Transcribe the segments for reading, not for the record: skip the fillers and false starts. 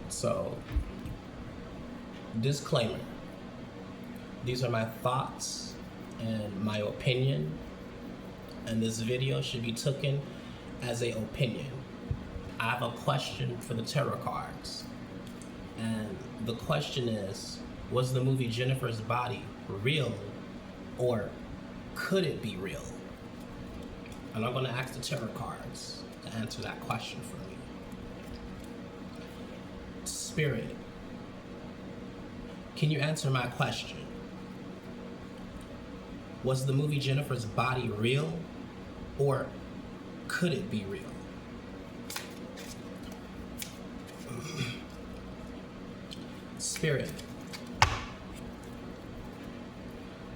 So, disclaimer. These are my thoughts and my opinion, and this video should be taken as a opinion. I have a question for the tarot cards, and the question is, was the movie Jennifer's Body real, or could it be real? And I'm going to ask the tarot cards to answer that question for me. Spirit, can you answer my question? Was the movie Jennifer's Body real, or could it be real? Spirit,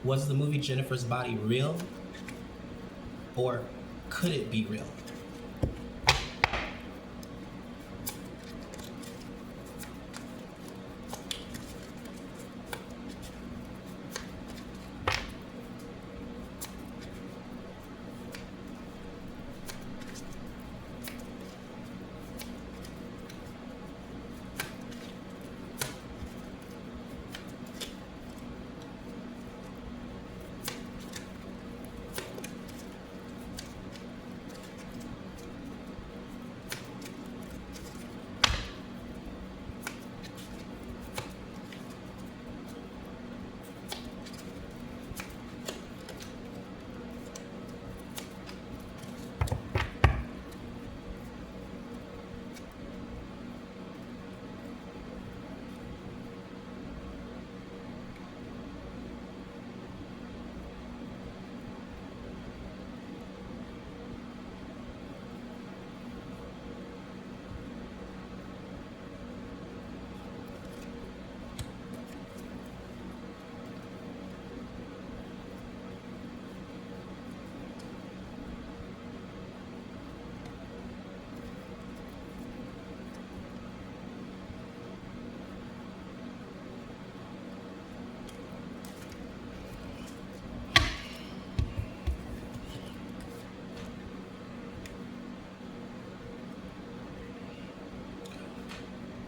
was the movie Jennifer's Body real, or could it be real?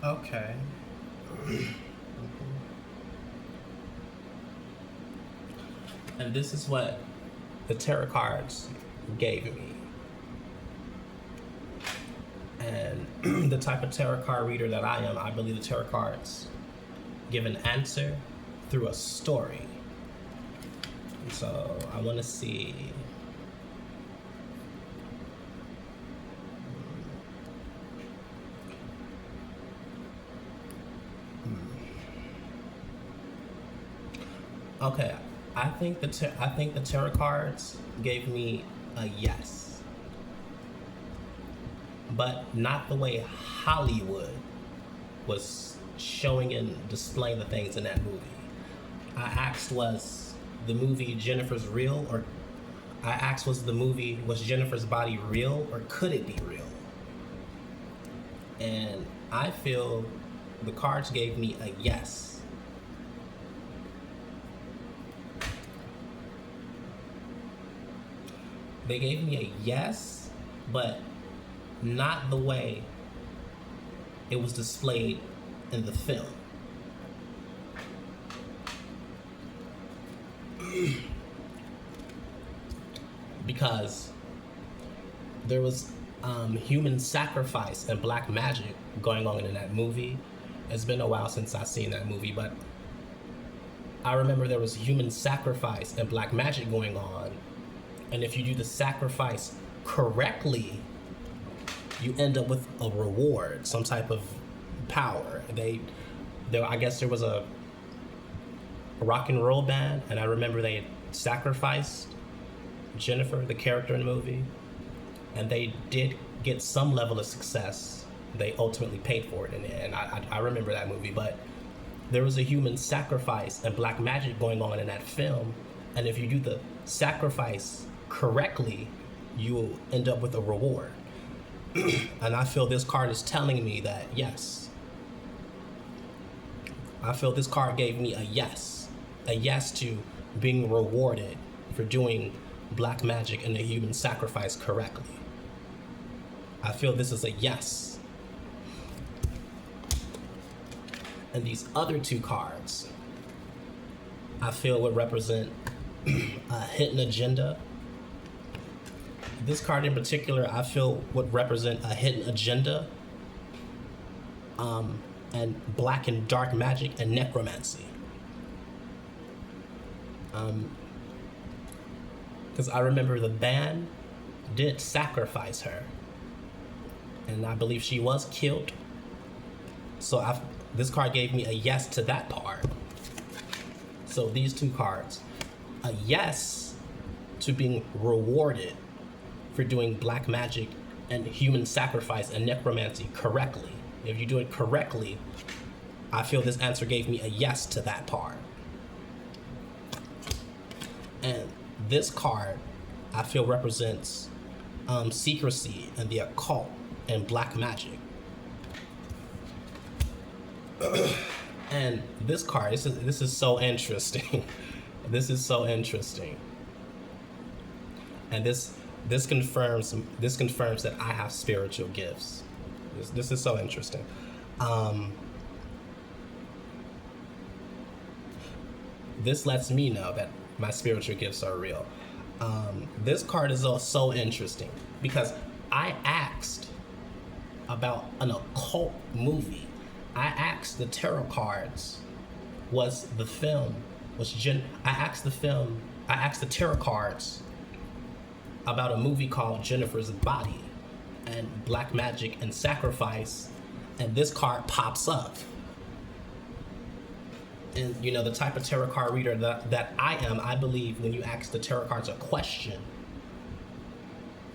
Okay. And this is what the tarot cards gave me. And the type of tarot card reader that I am, I believe the tarot cards give an answer through a story. So I want to see. Okay, I think the tarot cards gave me a yes, but not the way Hollywood was showing and displaying the things in that movie. I asked, was the movie Jennifer's real, or I asked, was Jennifer's Body real, or could it be real? And I feel the cards gave me a yes. They gave me a yes, but not the way it was displayed in the film. Because there was human sacrifice and black magic going on in that movie. It's been a while since I've seen that movie, but I remember there was human sacrifice and black magic going on. And if you do the sacrifice correctly, you end up with a reward, some type of power. I guess there was a rock and roll band, and I remember they had sacrificed Jennifer, the character in the movie, and they did get some level of success. They ultimately paid for it, and I remember that movie. But there was a human sacrifice and black magic going on in that film, and if you do the sacrifice correctly, you will end up with a reward. And I feel this card is telling me that yes. I feel this card gave me a yes to being rewarded for doing black magic and the human sacrifice correctly. I feel this is a yes. And these other two cards, I feel would represent a hidden agenda. This card in particular, I feel would represent a hidden agenda, and black and dark magic and necromancy. Because I remember the band did sacrifice her, and I believe she was killed. So this card gave me a yes to that part. So these two cards, a yes to being rewarded for doing black magic and human sacrifice and necromancy correctly. If you do it correctly, I feel this answer gave me a yes to that part. And this card, I feel represents secrecy and the occult and black magic. And this card, this is so interesting. This is so interesting. And this confirms that I have spiritual gifts. This is so interesting. This lets me know that my spiritual gifts are real. This card is so interesting because I asked about an occult movie. I asked the tarot cards, I asked the tarot cards about a movie called Jennifer's Body and Black Magic and Sacrifice, and this card pops up. And you know, the type of tarot card reader that I am, I believe when you ask the tarot cards a question,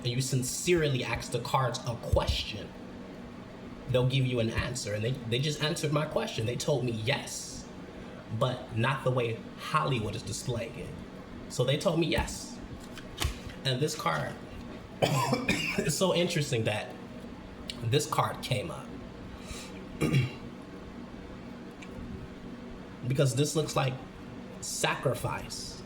and you sincerely ask the cards a question, they'll give you an answer. And they just answered my question. They told me yes, but not the way Hollywood is displaying it. So they told me yes. And this card, it's so interesting that this card came up. Because this looks like sacrifice.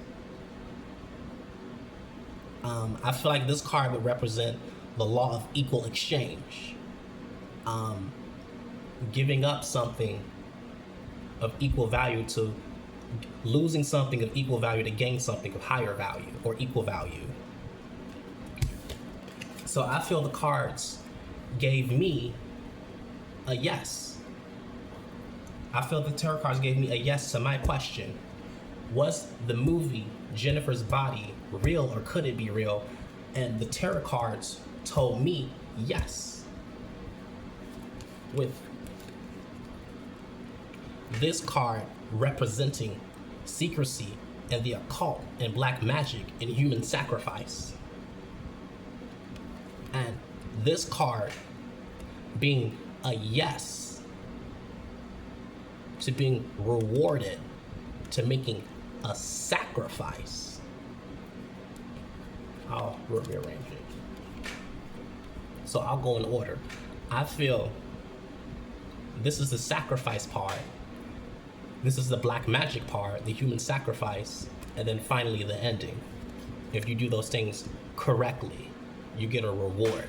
I feel like this card would represent the law of equal exchange. Giving up something of equal value to losing something of equal value to gain something of higher value or equal value. So I feel the cards gave me a yes. I feel the tarot cards gave me a yes to my question. Was the movie Jennifer's Body real or could it be real? And the tarot cards told me yes. With this card representing secrecy and the occult and black magic and human sacrifice. And this card being a yes to being rewarded to making a sacrifice. I'll rearrange it. So I'll go in order. I feel this is the sacrifice part. This is the black magic part, the human sacrifice, and then finally the ending. If you do those things correctly, you get a reward.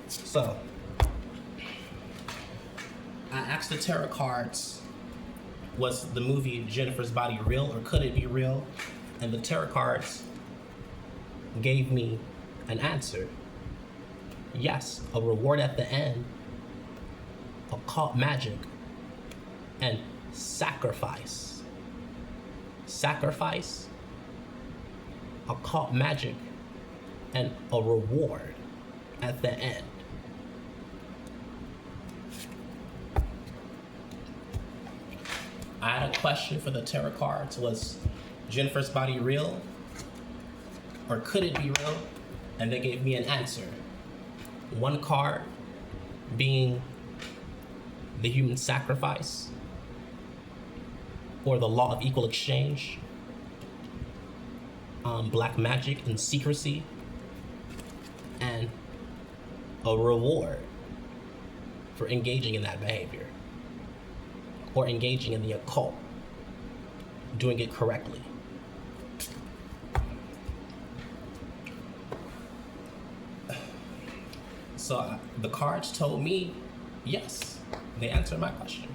So, I asked the tarot cards, was the movie Jennifer's Body real or could it be real? And the tarot cards gave me an answer. Yes, a reward at the end, occult magic, and sacrifice. Sacrifice, occult magic, and a reward at the end. I had a question for the tarot cards. Was Jennifer's Body real? Or could it be real? And they gave me an answer. One card being the human sacrifice or the law of equal exchange, black magic and secrecy, and a reward for engaging in that behavior or engaging in the occult, doing it correctly. So the cards told me yes. They answered my question.